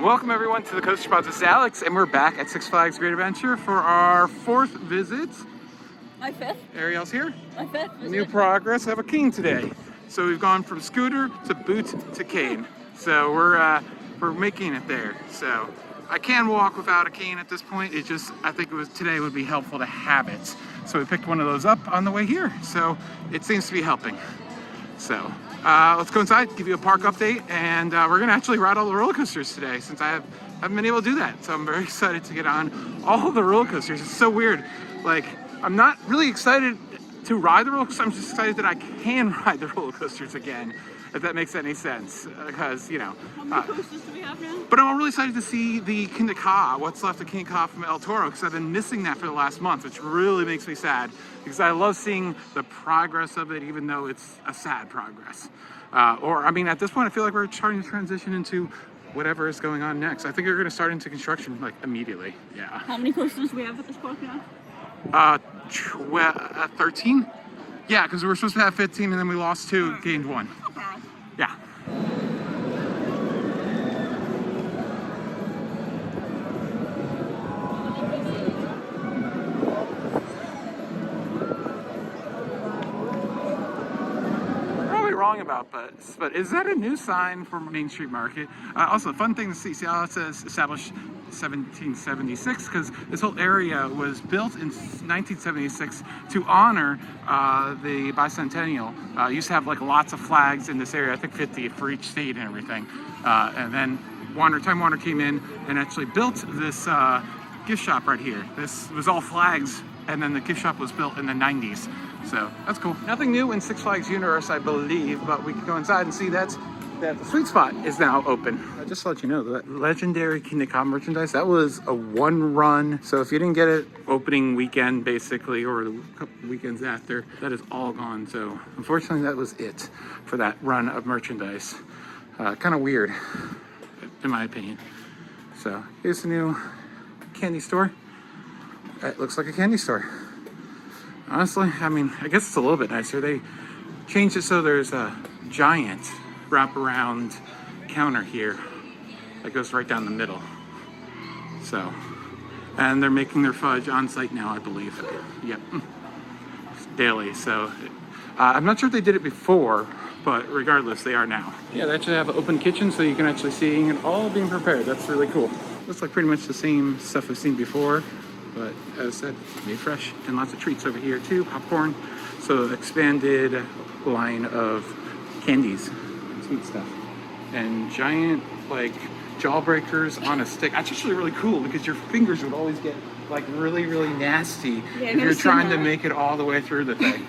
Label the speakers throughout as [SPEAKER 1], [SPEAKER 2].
[SPEAKER 1] Welcome everyone to the Coaster Pod. This is Alex, and we're back at Six Flags Great Adventure for our 4th visit.
[SPEAKER 2] My 5th.
[SPEAKER 1] Ariel's here.
[SPEAKER 2] My 5th visit.
[SPEAKER 1] New progress. I have a cane today. So we've gone from scooter to boot to cane. So we're making it there. So I can walk without a cane at this point. It just, I think today would be helpful to have it. So we picked one of those up on the way here. So it seems to be helping. So let's go inside, give you a park update, and we're gonna actually ride all the roller coasters today since I haven't been able to do that. So I'm very excited to get on all the roller coasters. It's so weird. Like, I'm not really excited to ride the roller coasters. I'm just excited that I can ride the roller coasters again, if that makes any sense. Because, you know.
[SPEAKER 2] How many coasters do we have now?
[SPEAKER 1] But I'm really excited to see the Kingda Ka, what's left of Kingda Ka from El Toro, because I've been missing that for the last month, which really makes me sad, because I love seeing the progress of it, even though it's a sad progress. I mean, at this point, I feel like we're starting to transition into whatever is going on next. I think we're going to start into construction, like, immediately. Yeah.
[SPEAKER 2] How many coasters do we have at this park now?
[SPEAKER 1] 13? Yeah, because we were supposed to have 15, and then we lost 2, gained 1.
[SPEAKER 2] Okay.
[SPEAKER 1] Yeah. Wrong about, but is that a new sign for Main Street Market? Also, fun thing to see how it says established 1776, because this whole area was built in 1976 to honor the bicentennial. Used to have like lots of flags in this area, I think 50 for each state and everything. And then Time Warner came in and actually built this gift shop right here. This was all flags, and then the gift shop was built in the 90s. So that's cool. Nothing new in Six Flags Universe, I believe, but we can go inside and see that the sweet spot is now open. Just to let you know, that legendary Kingda Ka merchandise, that was a one run. So if you didn't get it opening weekend, basically, or the couple weekends after, that is all gone. So unfortunately, that was it for that run of merchandise. Kind of weird, in my opinion. So here's the new candy store. It looks like a candy store. Honestly, I mean, I guess it's a little bit nicer. They changed it so there's a giant wraparound counter here that goes right down the middle. So, and they're making their fudge on site now, I believe. Yep, daily. So, I'm not sure if they did it before, but regardless, they are now. Yeah, they actually have an open kitchen, so you can actually see it all being prepared. That's really cool. Looks like pretty much the same stuff we've seen before. But as I said, made fresh, and lots of treats over here too, popcorn. So expanded line of candies, sweet stuff, and giant like jawbreakers on a stick. That's actually really cool because your fingers would always get like really, really nasty if you're trying to make it all the way through the thing,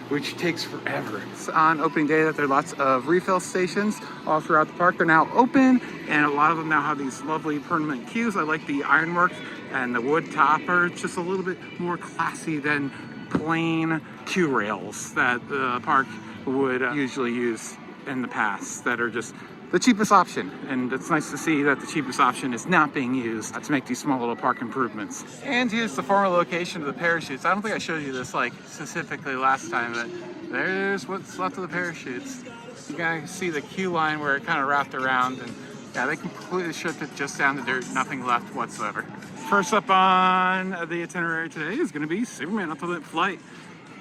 [SPEAKER 1] which takes forever. It's on opening day that there are lots of refill stations all throughout the park. They're now open, and a lot of them now have these lovely permanent queues. I like the ironwork and the wood topper. It's just a little bit more classy than plain queue rails that the park would usually use in the past, that are just the cheapest option. And it's nice to see that the cheapest option is not being used to make these small little park improvements. And here's the former location of the parachutes. I don't think I showed you this like specifically last time, but there's what's left of the parachutes. You can see the queue line where it kind of wrapped around, and yeah, they completely stripped it just down to dirt, nothing left whatsoever. First up on the itinerary today is going to be Superman Ultimate Flight.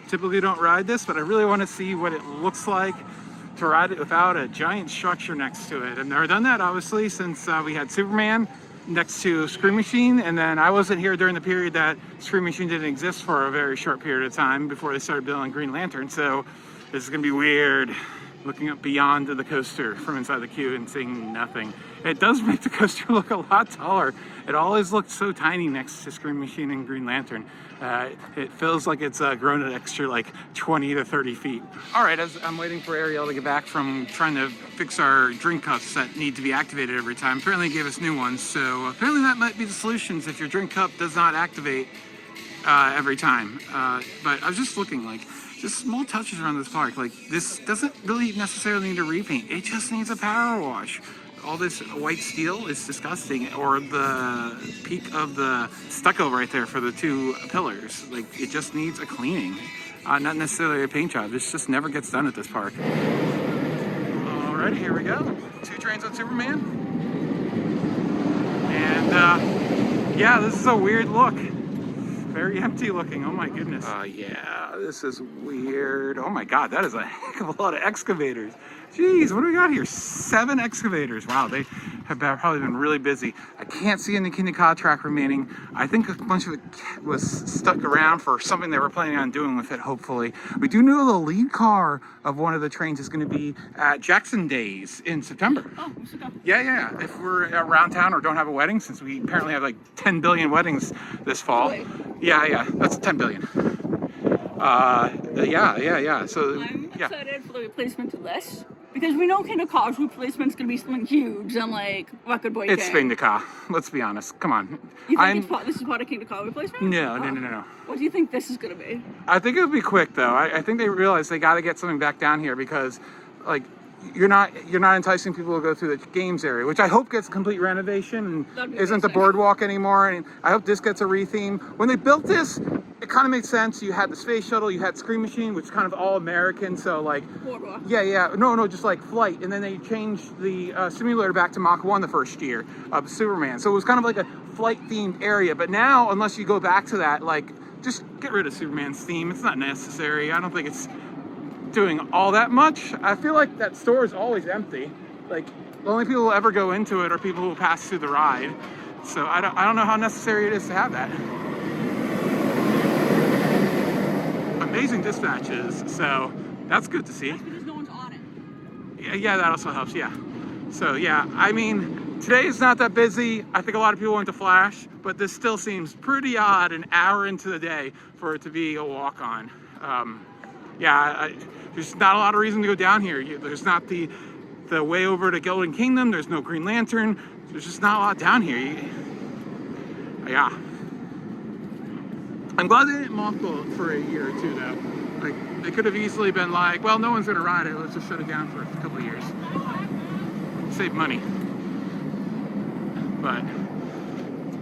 [SPEAKER 1] Typically don't ride this, but I really want to see what it looks like to ride it without a giant structure next to it. I've never done that, obviously, since we had Superman next to Scream Machine, and then I wasn't here during the period that Scream Machine didn't exist for a very short period of time before they started building Green Lantern. So this is going to be weird, looking up beyond the coaster from inside the queue and seeing nothing. It does make the coaster look a lot taller. It always looked so tiny next to Scream Machine and Green Lantern. It feels like it's grown an extra like 20 to 30 feet. All right, as I'm waiting for Ariel to get back from trying to fix our drink cups that need to be activated every time. Apparently they gave us new ones, so apparently that might be the solutions if your drink cup does not activate every time. But I was just looking, like, just small touches around this park. Like, this doesn't really necessarily need a repaint. It just needs a power wash. All this white steel is disgusting, or the peak of the stucco right there for the 2 pillars. Like, it just needs a cleaning, not necessarily a paint job. This just never gets done at this park. Alrighty, here we go. 2 trains on Superman. And yeah, this is a weird look. Very empty looking. Oh my goodness. Yeah, this is weird. Oh my God, that is a heck of a lot of excavators. Jeez, what do we got here? 7 excavators. Wow, they have probably been really busy. I can't see any Kingda Ka track remaining. I think a bunch of it was stuck around for something they were planning on doing with it, hopefully. We do know the lead car of one of the trains is going to be at Jackson Days in September.
[SPEAKER 2] Oh, we should go.
[SPEAKER 1] Yeah. If we're around town or don't have a wedding, since we apparently have like 10 billion weddings this fall.
[SPEAKER 2] Really?
[SPEAKER 1] Yeah, that's 10 billion. Yeah. So,
[SPEAKER 2] I'm
[SPEAKER 1] yeah.
[SPEAKER 2] excited for the replacement of this because we know Kingda Ka's replacement is going to be something huge and like record breaking.
[SPEAKER 1] It's Kingda Ka. Let's be honest. Come on.
[SPEAKER 2] You think this is part of Kingda Ka replacement?
[SPEAKER 1] No.
[SPEAKER 2] What do you think this is going to be?
[SPEAKER 1] I think it'll be quick though. I think they realize they got to get something back down here because, like, you're not enticing people to go through the games area, which I hope gets complete renovation and isn't the boardwalk anymore. And I hope this gets a retheme. When they built this, it kind of made sense. You had the space shuttle, you had Scream Machine, which is kind of all American. So like,
[SPEAKER 2] Boardwalk.
[SPEAKER 1] Yeah. No, just like flight. And then they changed the simulator back to Mach 1 the first year of Superman. So it was kind of like a flight themed area. But now, unless you go back to that, like, just get rid of Superman's theme. It's not necessary. I don't think it's doing all that much. I feel like that store is always empty. Like, the only people who ever go into it are people who pass through the ride. So I don't know how necessary it is to have that. Amazing dispatches, so that's good to see.
[SPEAKER 2] That's because no one's on it.
[SPEAKER 1] Yeah, that also helps, yeah. So yeah, I mean, today is not that busy. I think a lot of people went to Flash, but this still seems pretty odd an hour into the day for it to be a walk-on. There's not a lot of reason to go down here. There's not the way over to Golden Kingdom. There's no Green Lantern. There's just not a lot down here. Yeah. I'm glad they didn't mothball it for a year or two, though. Like, they could have easily been like, well, no one's going to ride it. Let's just shut it down for a couple of years. Save money. But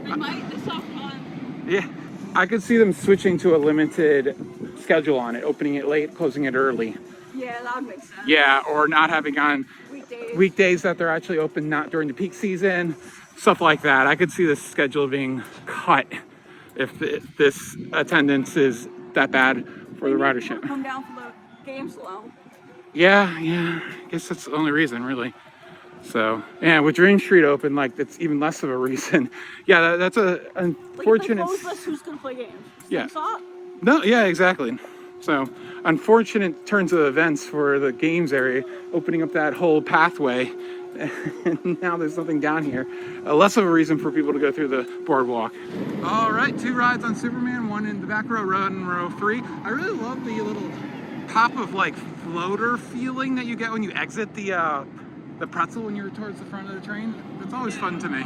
[SPEAKER 2] They might. This off on.
[SPEAKER 1] yeah, I could see them switching to a limited schedule on it, opening it late, closing it early.
[SPEAKER 2] Yeah, that would make sense.
[SPEAKER 1] Yeah, or not having on
[SPEAKER 2] Weekdays
[SPEAKER 1] that they're actually open, not during the peak season, stuff like that. I could see the schedule being cut if this attendance is that bad for the ridership.
[SPEAKER 2] Come down for the games alone.
[SPEAKER 1] Yeah, I guess that's the only reason, really. So, yeah, with Dream Street open, like, that's even less of a reason. Yeah, that's a unfortunate.
[SPEAKER 2] But who's gonna play games?
[SPEAKER 1] Yeah.
[SPEAKER 2] Stop.
[SPEAKER 1] No, yeah, exactly. So, unfortunate turns of events for the games area, opening up that whole pathway. And now there's nothing down here. Less of a reason for people to go through the boardwalk. All right, 2 rides on Superman, 1 in the back row, in row 3. I really love the little pop of like floater feeling that you get when you exit the pretzel when you're towards the front of the train. It's always fun to me.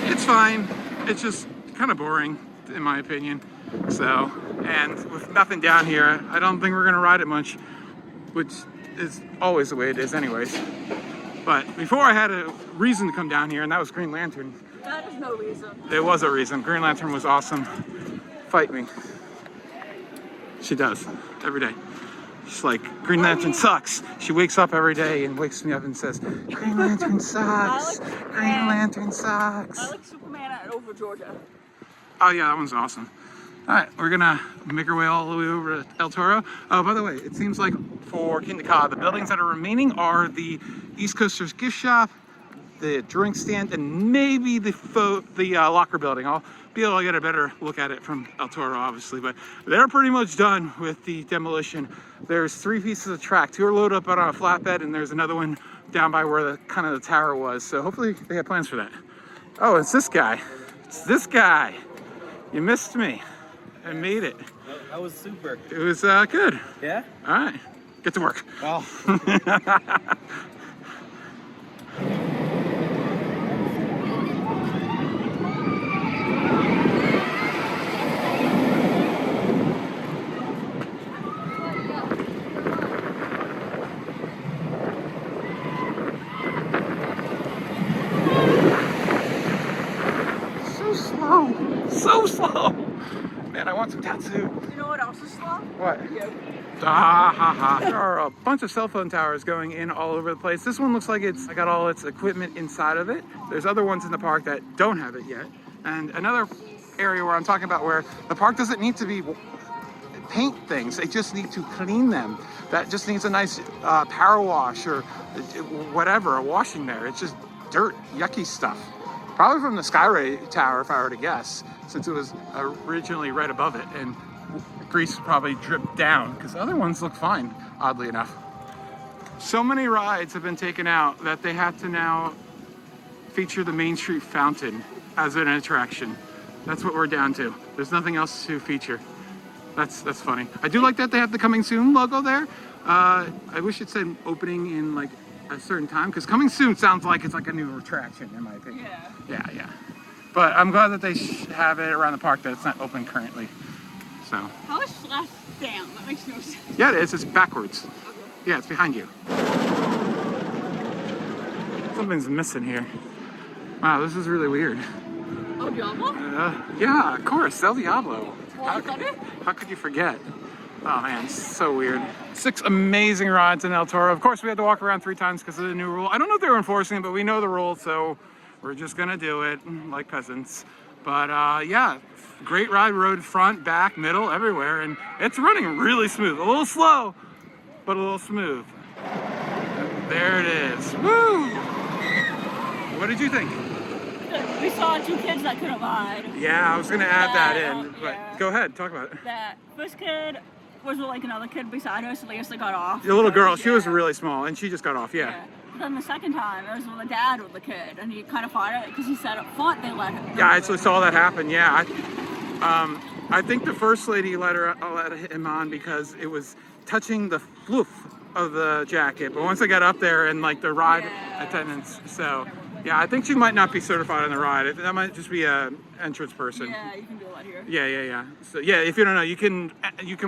[SPEAKER 1] It's fine. It's just kind of boring, in my opinion. So, and with nothing down here, I don't think we're gonna ride it much, which is always the way it is anyways. But before I had a reason to come down here, and that was Green Lantern.
[SPEAKER 2] That is no reason.
[SPEAKER 1] There was a reason. Green Lantern was awesome. Fight me. She does, every day. She's like, Green Lantern sucks. She wakes up every day and wakes me up and says, Green Lantern sucks. Green Lantern sucks.
[SPEAKER 2] I like Superman at Over Georgia.
[SPEAKER 1] Oh yeah, that one's awesome. All right, we're gonna make our way all the way over to El Toro. Oh, by the way, it seems like for Kingda Ka, the buildings that are remaining are the East Coasters gift shop, the drink stand, and maybe the locker building. I'll be able to get a better look at it from El Toro, obviously, but they're pretty much done with the demolition. There's 3 pieces of track. 2 are loaded up on a flatbed, and there's another one down by where the kind of the tower was. So hopefully they have plans for that. Oh, it's this guy. It's this guy. You missed me. I made it.
[SPEAKER 3] That was super.
[SPEAKER 1] It was good.
[SPEAKER 3] Yeah?
[SPEAKER 1] All right. Get to work.
[SPEAKER 3] Oh.
[SPEAKER 1] So slow. Man, I want some tatsu.
[SPEAKER 2] You know what else is slow?
[SPEAKER 1] What?
[SPEAKER 2] You.
[SPEAKER 1] Ah, ha, ha. There are a bunch of cell phone towers going in all over the place. This one looks like it's got all its equipment inside of it. There's other ones in the park that don't have it yet. And another area where I'm talking about where the park doesn't need to be paint things, they just need to clean them. That just needs a nice power wash or whatever, a washing there. It's just dirt, yucky stuff. Probably from the Skyways tower, if I were to guess, since it was originally right above it, and grease probably dripped down, because other ones look fine, oddly enough. So many rides have been taken out that they have to now feature the Main Street Fountain as an attraction. That's what we're down to. There's nothing else to feature. That's funny. I do like that they have the coming soon logo there. I wish it said opening in like a certain time, because coming soon sounds like it's like a new attraction in my opinion. Yeah. But I'm glad that they have it around the park that it's not open currently. So.
[SPEAKER 2] How is slash down? That makes no sense.
[SPEAKER 1] Yeah, it is. It's backwards.
[SPEAKER 2] Okay.
[SPEAKER 1] Yeah, it's behind you. Something's missing here. Wow, this is really weird.
[SPEAKER 2] Oh, Diablo?
[SPEAKER 1] Yeah, of course, El Diablo.
[SPEAKER 2] Thunder?
[SPEAKER 1] How could you forget? Oh man, it's so weird. 6 amazing rides in El Toro. Of course, we had to walk around 3 times because of the new rule. I don't know if they were enforcing it, but we know the rule, so we're just gonna do it like peasants. But yeah, great ride, road front, back, middle, everywhere, and it's running really smooth. A little slow, but a little smooth. And there it is. Woo! What did you think?
[SPEAKER 2] We saw 2 kids that couldn't ride.
[SPEAKER 1] Yeah, I was gonna add that in, but
[SPEAKER 2] yeah.
[SPEAKER 1] go ahead, talk about it.
[SPEAKER 2] That first kid was with like another kid beside us, so they just got off.
[SPEAKER 1] The little girl, she was really small, and she just got off, yeah.
[SPEAKER 2] Then the second time, it was with the dad with the kid, and he kind of fought it because he said up front they let him.
[SPEAKER 1] Yeah, I actually saw that happen. Yeah, I think the first lady let him on because it was touching the floof of the jacket. But once they got up there and like the ride attendants, so yeah, I think she might not be certified on the ride. That might just be a entrance person.
[SPEAKER 2] Yeah, you can do that here.
[SPEAKER 1] Yeah. So yeah, if you don't know, you can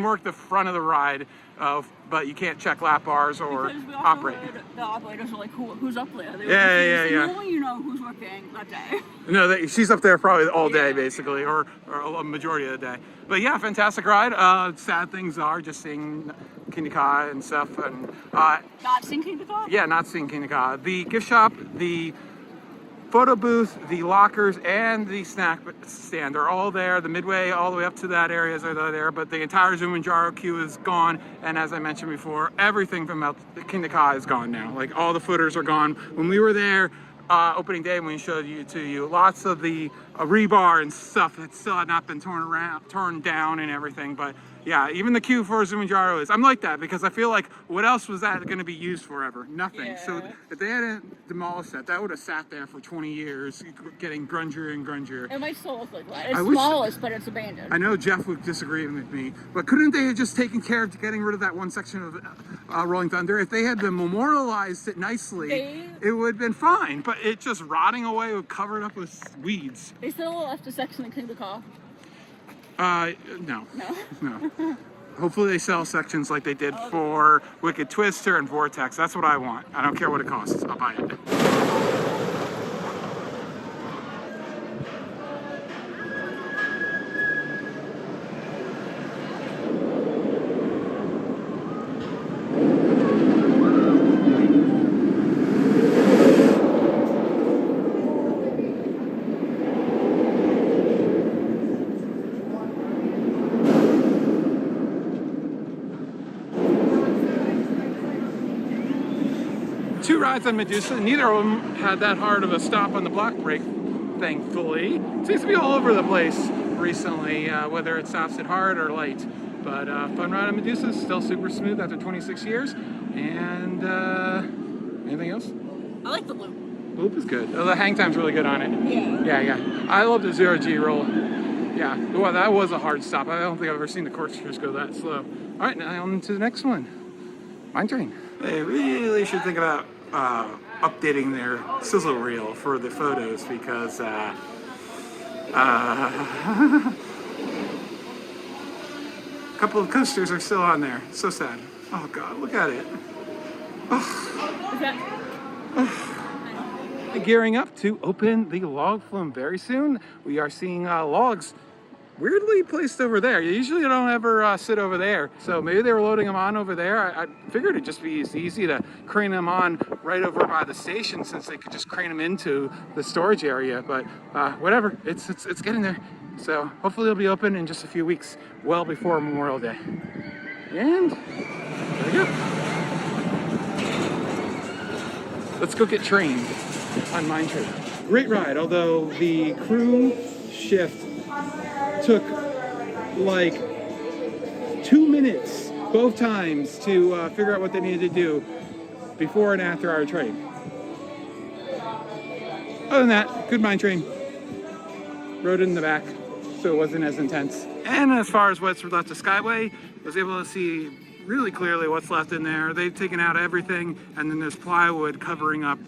[SPEAKER 1] work the front of the ride, but you can't check lap bars or operate.
[SPEAKER 2] The operators are like, who's up there?
[SPEAKER 1] Yeah.
[SPEAKER 2] Normally you know who's working that day.
[SPEAKER 1] No, she's up there probably all day basically, or a majority of the day. But yeah, fantastic ride. Sad things are just seeing Kingda Ka and stuff, and
[SPEAKER 2] not seeing Kingda Ka?
[SPEAKER 1] Yeah, not seeing Kingda Ka. The gift shop, the photo booth, the lockers, and the snack stand are all there. The midway all the way up to that area is there, but the entire Zumanjaro queue is gone. And as I mentioned before, everything from Kingda Ka is gone now. Like all the footers are gone. When we were there opening day, when we showed you lots of the rebar and stuff that still had not been torn down and everything. But yeah, even the queue for Zumanjaro is. I'm like that because I feel like what else was that going to be used forever? Nothing.
[SPEAKER 2] Yeah.
[SPEAKER 1] So if they hadn't demolished that would have sat there for 20 years, getting grungier and grungier.
[SPEAKER 2] It might still look like that. It's smallest, but it's abandoned.
[SPEAKER 1] I know Jeff would disagree with me, but couldn't they have just taken care of getting rid of that one section of Rolling Thunder? If they had memorialized it nicely, it would have been fine. But it just rotting away, covered up with weeds.
[SPEAKER 2] They still left a section of Kingda Ka.
[SPEAKER 1] No. Hopefully they sell sections like they did for Wicked Twister and Vortex. That's what I want. I don't care what it costs. I'll buy it. Two rides on Medusa, neither of them had that hard of a stop on the block brake, thankfully. Seems to be all over the place recently, whether it stops it hard or light. But fun ride on Medusa, still super smooth after 26 years. And anything else?
[SPEAKER 2] I like the loop.
[SPEAKER 1] The loop is good. Oh, the hang time's really good on it. Yeah. I love the 0G roll. Yeah, well, that was a hard stop. I don't think I've ever seen the corkscrews go that slow. All right, now on to the next one. Mine train. They really should think about updating their sizzle reel for the photos because a couple of coasters are still on there. So sad. Oh God, look at it. Gearing up to open the log flume very soon. We are seeing logs weirdly placed over there. You usually don't ever sit over there. So maybe they were loading them on over there. I figured it'd just be as easy to crane them on right over by the station, since they could just crane them into the storage area. But whatever, it's getting there. So hopefully it'll be open in just a few weeks, well before Memorial Day. And there we go. Let's go get trained on Mine Train. Great ride, although the crew shift took like 2 minutes both times to figure out what they needed to do before and after our train. Other than that, good Mine Train. Rode it in the back, so it wasn't as intense. And as far as what's left of Skyway, I was able to see really clearly what's left in there. They've taken out everything, and then there's plywood covering up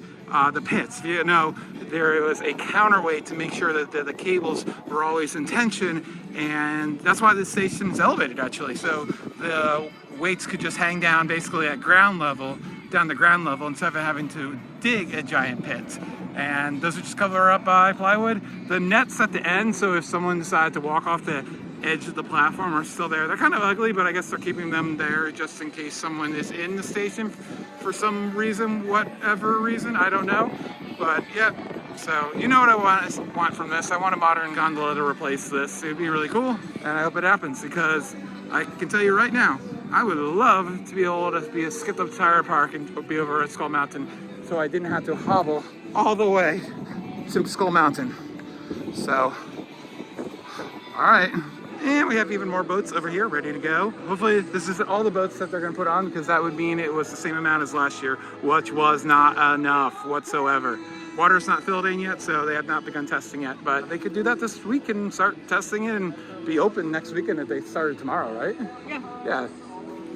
[SPEAKER 1] the pits. You know, there was a counterweight to make sure that the cables were always in tension, and that's why the station is elevated, actually. So the weights could just hang down basically at ground level, down the ground level, instead of having to dig a giant pit. And those are just covered up by plywood. The nets at the end, so if someone decided to walk off the edge of the platform, are still there. They're kind of ugly, but I guess they're keeping them there just in case someone is in the station for some reason, whatever reason, I don't know. But yeah, so you know what I want from this. I want a modern gondola to replace this. It would be really cool, and I hope it happens, because I can tell you right now, I would love to be able to be a skipped up tire park and be over at Skull Mountain, so I didn't have to hobble all the way to Skull Mountain. So, all right. And we have even more boats over here ready to go. Hopefully this is all the boats that they're gonna put on, because that would mean it was the same amount as last year, which was not enough whatsoever. Water's not filled in yet, so they have not begun testing yet, but they could do that this week and start testing it and be open next weekend if they started tomorrow, right?
[SPEAKER 2] Yeah.
[SPEAKER 1] Yeah.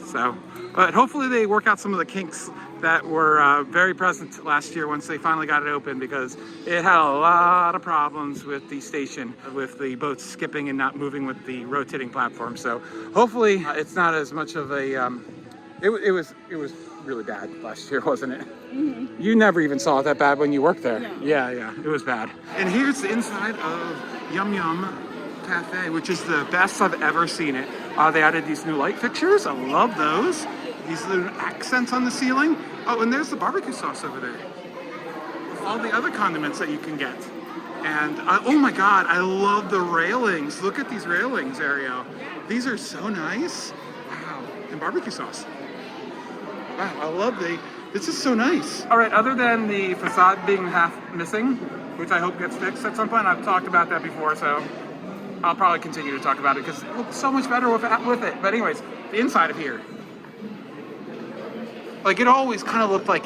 [SPEAKER 1] So, but hopefully they work out some of the kinks that were very present last year once they finally got it open, because it had a lot of problems with the station, with the boats skipping and not moving with the rotating platform. So hopefully it's not as much of a, it was really bad last year, wasn't it?
[SPEAKER 2] Mm-hmm.
[SPEAKER 1] You never even saw it that bad when you worked there.
[SPEAKER 2] No.
[SPEAKER 1] Yeah, it was bad. And here's the inside of Yum Yum Cafe, which is the best I've ever seen it. They added these new light fixtures. I love those. These little accents on the ceiling. Oh, and there's the barbecue sauce over there. All the other condiments that you can get. And oh my God, I love the railings. Look at these railings, Ariel. These are so nice. Wow, and barbecue sauce. Wow, I love this is so nice. All right, other than the facade being half missing, which I hope gets fixed at some point, I've talked about that before, so I'll probably continue to talk about it because it looks so much better with it. But anyways, the inside of here. Like, it always kind of looked like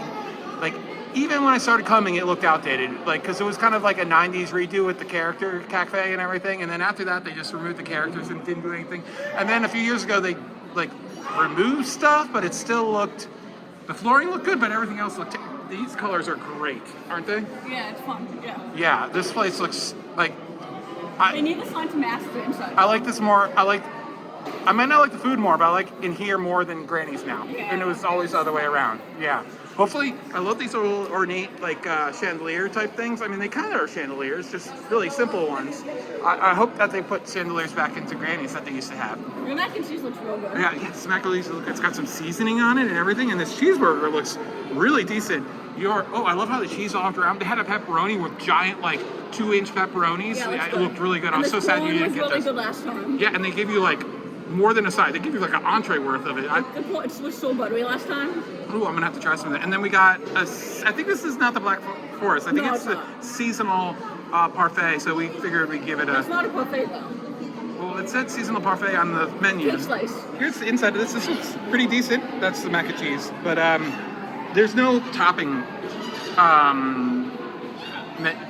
[SPEAKER 1] even when I started coming, it looked outdated. Like, because it was kind of like a 90s redo with the character cafe and everything. And then after that, they just removed the characters and didn't do anything. And then a few years ago, they like removed stuff, but it still looked, the flooring looked good, but everything else looked, these colors are great, aren't they?
[SPEAKER 2] Yeah, it's fun. Yeah.
[SPEAKER 1] Yeah, this place looks like,
[SPEAKER 2] They need a sign to mask the inside.
[SPEAKER 1] I like this more. I might not like the food more, but I like in here more than Granny's now.
[SPEAKER 2] Yeah.
[SPEAKER 1] And it was always the other way around. Yeah. Hopefully, I love these little ornate, like chandelier type things. I mean, they kind of are chandeliers, just really simple ones. I hope that they put chandeliers back into Granny's that they used to have.
[SPEAKER 2] Your mac and cheese looks real good.
[SPEAKER 1] Yeah, it's mac and cheese. It's got some seasoning on it and everything. And this cheeseburger looks really decent. I love how the cheese all wrapped around. They had a pepperoni with giant, like 2-inch pepperonis.
[SPEAKER 2] Yeah,
[SPEAKER 1] it looked really good. I was so sad you didn't get
[SPEAKER 2] really
[SPEAKER 1] this.
[SPEAKER 2] Good last time.
[SPEAKER 1] Yeah, and they give you like more than a side. They give you like an entree worth of it.
[SPEAKER 2] It was so buttery last time.
[SPEAKER 1] Ooh, I'm gonna have to try some of that. And then we got I think this is not the Black Forest. I think it's the
[SPEAKER 2] not.
[SPEAKER 1] seasonal parfait. So we figured we'd give it a.
[SPEAKER 2] It's not a buffet though.
[SPEAKER 1] Well, it said seasonal parfait on the menu.
[SPEAKER 2] Cake slice.
[SPEAKER 1] Here's the inside of this. This looks pretty decent. That's the mac and cheese, but there's no topping.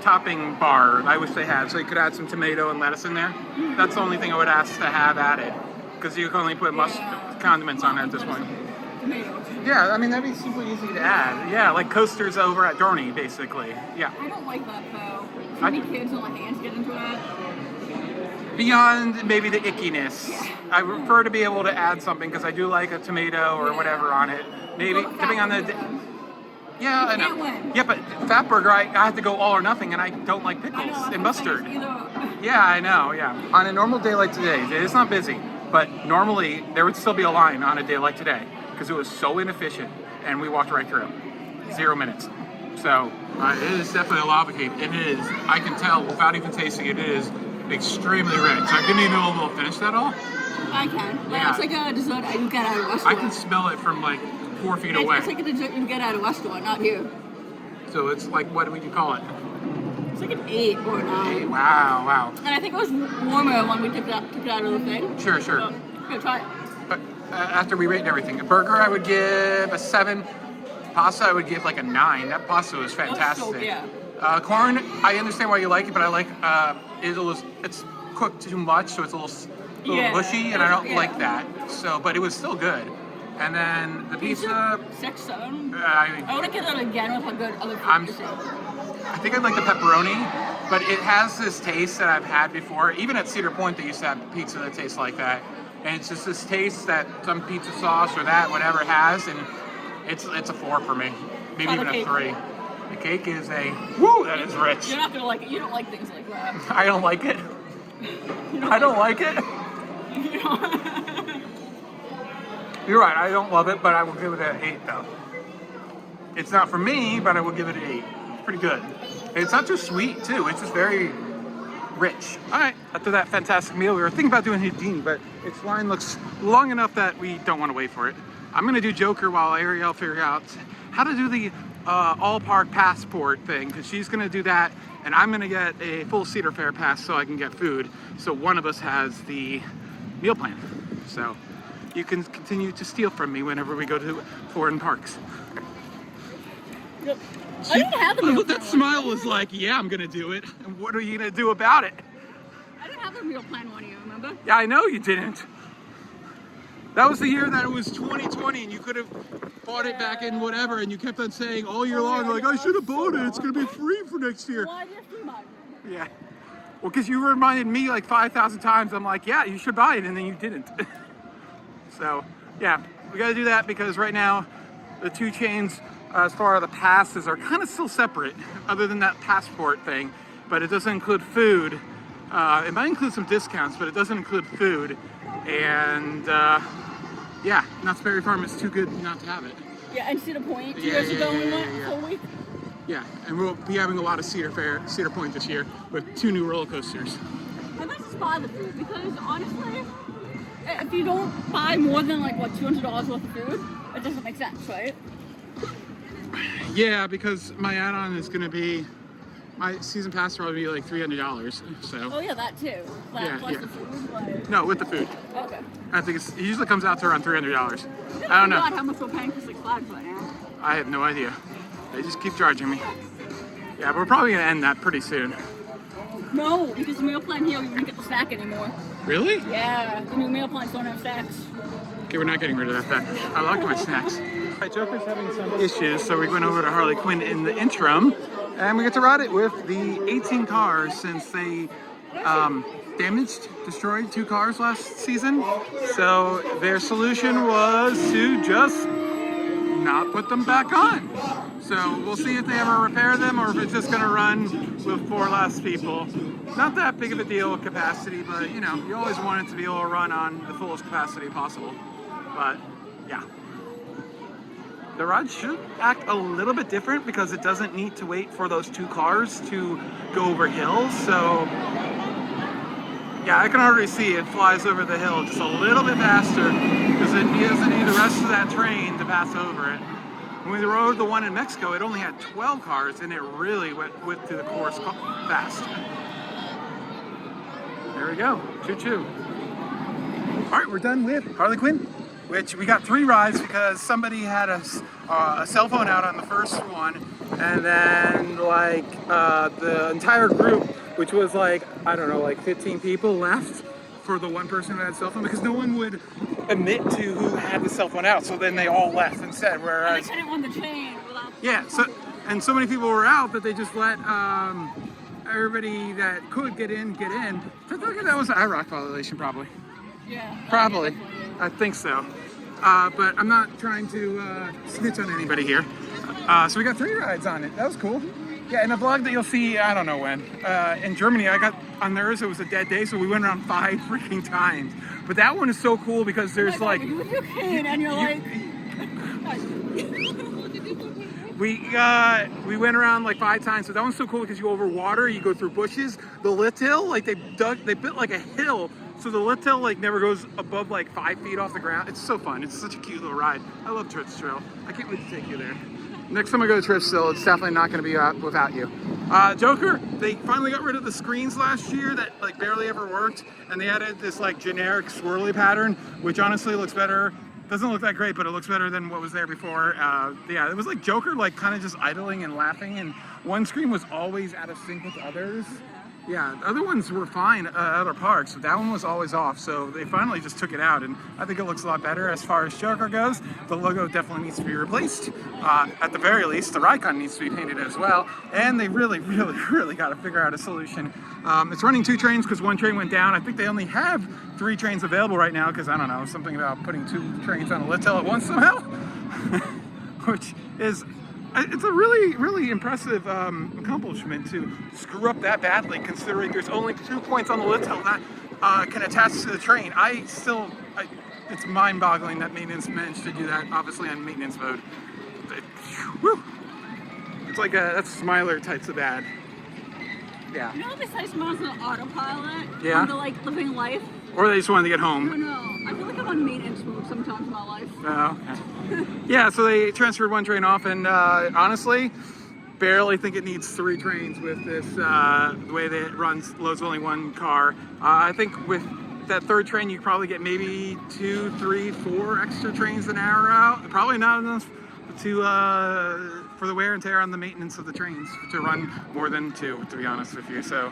[SPEAKER 1] Topping bar. I wish they had, so you could add some tomato and lettuce in there. That's the only thing I would ask to have added, because you can only put condiments on it at this point.
[SPEAKER 2] Tomatoes.
[SPEAKER 1] Yeah, I mean, that'd be super easy to add. Yeah, like coasters over at Dorney, basically. Yeah.
[SPEAKER 2] I don't like that though. Too many kids and my hands get into it.
[SPEAKER 1] Beyond maybe the ickiness, I prefer to be able to add something, because I do like a tomato or whatever on it. Maybe depending on the. Yeah, I
[SPEAKER 2] can't
[SPEAKER 1] know.
[SPEAKER 2] win.
[SPEAKER 1] Yeah, but Fat Burger, I had to go all or nothing, and I don't like pickles
[SPEAKER 2] I know,
[SPEAKER 1] and
[SPEAKER 2] that's what I'm
[SPEAKER 1] mustard.
[SPEAKER 2] saying, either-
[SPEAKER 1] Yeah, I know, yeah. On a normal day like today, it's not busy, but normally there would still be a line on a day like today because it was so inefficient, and we walked right through. 0 minutes. So, it is definitely a lava cake. It is, I can tell without even tasting it, it is extremely rich. I couldn't even almost finish that all.
[SPEAKER 2] I can. Like,
[SPEAKER 1] Yeah.
[SPEAKER 2] it's like a dessert you get out of a
[SPEAKER 1] I
[SPEAKER 2] restaurant.
[SPEAKER 1] can smell it from like 4 feet away.
[SPEAKER 2] It's like a dessert you get out of a restaurant, not here.
[SPEAKER 1] So it's like, what would you call it?
[SPEAKER 2] It's like an 8 or a 9.
[SPEAKER 1] Wow, wow.
[SPEAKER 2] And I think it was warmer when we took it out of the thing.
[SPEAKER 1] Sure.
[SPEAKER 2] So, here, try it.
[SPEAKER 1] But after we rate everything, a burger I would give a 7. Pasta I would give like a 9. That pasta was fantastic.
[SPEAKER 2] So, yeah.
[SPEAKER 1] Corn, I understand why you like it, but I like it's cooked too much, so it's a little
[SPEAKER 2] Yeah.
[SPEAKER 1] mushy, and I don't
[SPEAKER 2] Yeah.
[SPEAKER 1] like that. So, but it was still good. And then the pizza,
[SPEAKER 2] 6, 7.
[SPEAKER 1] I
[SPEAKER 2] I want to get that again with a good other
[SPEAKER 1] I'm-
[SPEAKER 2] food.
[SPEAKER 1] think I'd like the pepperoni, but it has this taste that I've had before. Even at Cedar Point, they used to have pizza that tastes like that, and it's just this taste that some pizza sauce or that whatever has, and it's a 4 for me, maybe
[SPEAKER 2] How
[SPEAKER 1] even
[SPEAKER 2] the
[SPEAKER 1] a
[SPEAKER 2] cake?
[SPEAKER 1] 3. The cake is a woo. That is rich.
[SPEAKER 2] You're not gonna like it. You don't like things like that.
[SPEAKER 1] I don't like it.
[SPEAKER 2] You
[SPEAKER 1] I don't like it.
[SPEAKER 2] You know?
[SPEAKER 1] You're right. I don't love it, but I will give it an 8 though. It's not for me, but I will give it an 8. It's pretty good. And it's not too sweet too. It's just very rich. All right. After that fantastic meal, we were thinking about doing Houdini, but its line looks long enough that we don't want to wait for it. I'm gonna do Joker while Ariel figure out how to do the all park passport thing, because she's gonna do that, and I'm gonna get a full Cedar Fair pass so I can get food. So one of us has the meal plan. So you can continue to steal from me whenever we go to foreign parks.
[SPEAKER 2] Yep. I didn't have the meal plan.
[SPEAKER 1] That smile was like, yeah, I'm gonna do it. And what are you gonna do about it?
[SPEAKER 2] I didn't have the meal plan one year, remember?
[SPEAKER 1] Yeah, I know you didn't. That was the year that it was 2020 and you could have bought it back in whatever, and you kept on saying all year long, like, I should have bought it. It's gonna be free for next year.
[SPEAKER 2] Why did you remind me?
[SPEAKER 1] Yeah. Well, because you reminded me like 5,000 times. I'm like, yeah, you should buy it, and then you didn't. So, yeah, we got to do that because right now the two chains, as far as the passes, are kind of still separate, other than that passport thing. But it doesn't include food. It might include some discounts, but it doesn't include food. And yeah, Knott's Berry Farm is too good not to have it.
[SPEAKER 2] Yeah, and Cedar Point 2
[SPEAKER 1] Yeah,
[SPEAKER 2] years
[SPEAKER 1] yeah,
[SPEAKER 2] ago we
[SPEAKER 1] yeah,
[SPEAKER 2] went
[SPEAKER 1] yeah.
[SPEAKER 2] for a week.
[SPEAKER 1] Yeah, and we'll be having a lot of Cedar Point this year with 2 new roller coasters.
[SPEAKER 2] And that's just buy the food because honestly, if you don't buy more than like what $200 worth of food, it doesn't make sense, right?
[SPEAKER 1] Yeah, because my add-on is gonna be, my season pass will be like $300. So
[SPEAKER 2] Oh yeah, that too. That
[SPEAKER 1] Yeah,
[SPEAKER 2] plus
[SPEAKER 1] yeah.
[SPEAKER 2] the food, like
[SPEAKER 1] no, with the food.
[SPEAKER 2] okay.
[SPEAKER 1] I think it usually comes out to around $300. I don't know.
[SPEAKER 2] God, how much we're paying for Six Flags right now?
[SPEAKER 1] I have no idea. They just keep charging me. Yeah, but we're probably gonna end that pretty soon.
[SPEAKER 2] No, because the meal plan here, you don't get the snack anymore.
[SPEAKER 1] Really?
[SPEAKER 2] Yeah, the new meal plans don't have snacks.
[SPEAKER 1] Okay, we're not getting rid of that then. I like my snacks. Right, Joker's having some issues, so we went over to Harley Quinn in the interim, and we get to ride it with the 18 cars since they destroyed 2 cars last season. So their solution was to just not put them back on. So we'll see if they ever repair them or if it's just gonna run with 4 less people. Not that big of a deal with capacity, but you know, you always want it to be able to run on the fullest capacity possible. But yeah. The ride should act a little bit different because it doesn't need to wait for those 2 cars to go over hills. So yeah, I can already see it flies over the hill just a little bit faster because it doesn't need the rest of that train to pass over it. When we rode the one in Mexico, it only had 12 cars and it really went through the course fast. There we go, choo-choo. All right, we're done with Harley Quinn, which we got 3 rides because somebody had a cell phone out on the first one, and then like the entire group, which was like, I don't know, like 15 people left for the one person who had a cell phone because no one would admit to who had the cell phone out, so then they all left instead,
[SPEAKER 2] And
[SPEAKER 1] whereas...
[SPEAKER 2] they couldn't run the train without.
[SPEAKER 1] Yeah, and so many people were out that they just let everybody that could get in. So I think that was an IROC violation, probably.
[SPEAKER 2] Yeah.
[SPEAKER 1] Probably.
[SPEAKER 2] Definitely.
[SPEAKER 1] I think so. But I'm not trying to snitch on anybody here. So we got 3 rides on it. That was cool. Yeah, in a vlog that you'll see, I don't know when. In Germany, I got on theirs. It was a dead day, so we went around 5 freaking times. But that one is so cool because there's like
[SPEAKER 2] with your cane and you're like.
[SPEAKER 1] We went around like 5 times. So that one's so cool because you go over water, you go through bushes. The lift hill, like they built like a hill. So the lift hill like never goes above like 5 feet off the ground. It's so fun. It's such a cute little ride. I love Trips Trail. I can't wait to take you there. Next time I go to Trips Trail, it's definitely not going to be without you. Joker, they finally got rid of the screens last year that like barely ever worked, and they added this like generic swirly pattern, which honestly looks better. Doesn't look that great, but it looks better than what was there before. Yeah, it was like Joker, like kind of just idling and laughing, and one screen was always out of sync with others. Yeah, the other ones were fine at other parks, but that one was always off, so they finally just took it out, and I think it looks a lot better as far as Joker goes. The logo definitely needs to be replaced. At the very least, the Raycon needs to be painted as well, and they really got to figure out a solution. It's running 2 trains because 1 train went down. I think they only have 3 trains available right now because, I don't know, something about putting 2 trains on a lift hill at once somehow, which is... It's a really impressive accomplishment to screw up that badly, considering there's only 2 points on the lift hill that can attach to the train. It's mind-boggling that maintenance managed to do that, obviously on maintenance mode. It's like that's Smiler types of bad. Yeah.
[SPEAKER 2] You know they say Smiler's on autopilot?
[SPEAKER 1] Yeah.
[SPEAKER 2] Under like living life?
[SPEAKER 1] Or they just wanted to get home.
[SPEAKER 2] I don't know. I feel like I'm on maintenance mode sometimes in my life.
[SPEAKER 1] Oh, okay. Yeah, so they transferred 1 train off, and honestly, barely think it needs 3 trains with this, the way that it runs, loads only 1 car. I think with that 3rd train, you probably get maybe 2, 3, 4 extra trains an hour out. Probably not enough to for the wear and tear on the maintenance of the trains to run more than 2, to be honest with you. So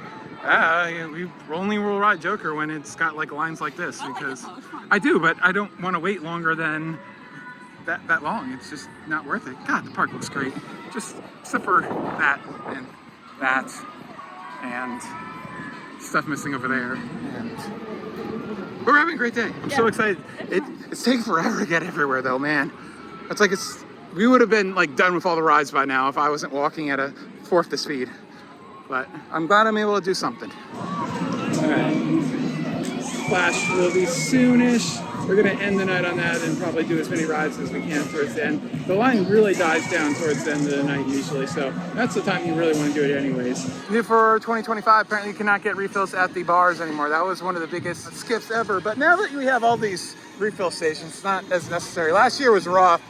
[SPEAKER 1] we only will ride Joker when it's got like lines like this, because I do, but I don't want to wait longer than that long. It's just not worth it. God, the park looks great. Just except for that and stuff missing over there. And we're having a great day. I'm so excited. It's taking forever to get everywhere though, man. It's like we would have been like done with all the rides by now if I wasn't walking at a 1/4 the speed. But I'm glad I'm able to do something. All right. Flash will be soonish. We're gonna end the night on that and probably do as many rides as we can towards the end. The line really dies down towards the end of the night usually, so that's the time you really want to do it anyways. For 2025, apparently you cannot get refills at the bars anymore. That was one of the biggest skips ever. But now that we have all these refill stations, it's not as necessary. Last year was rough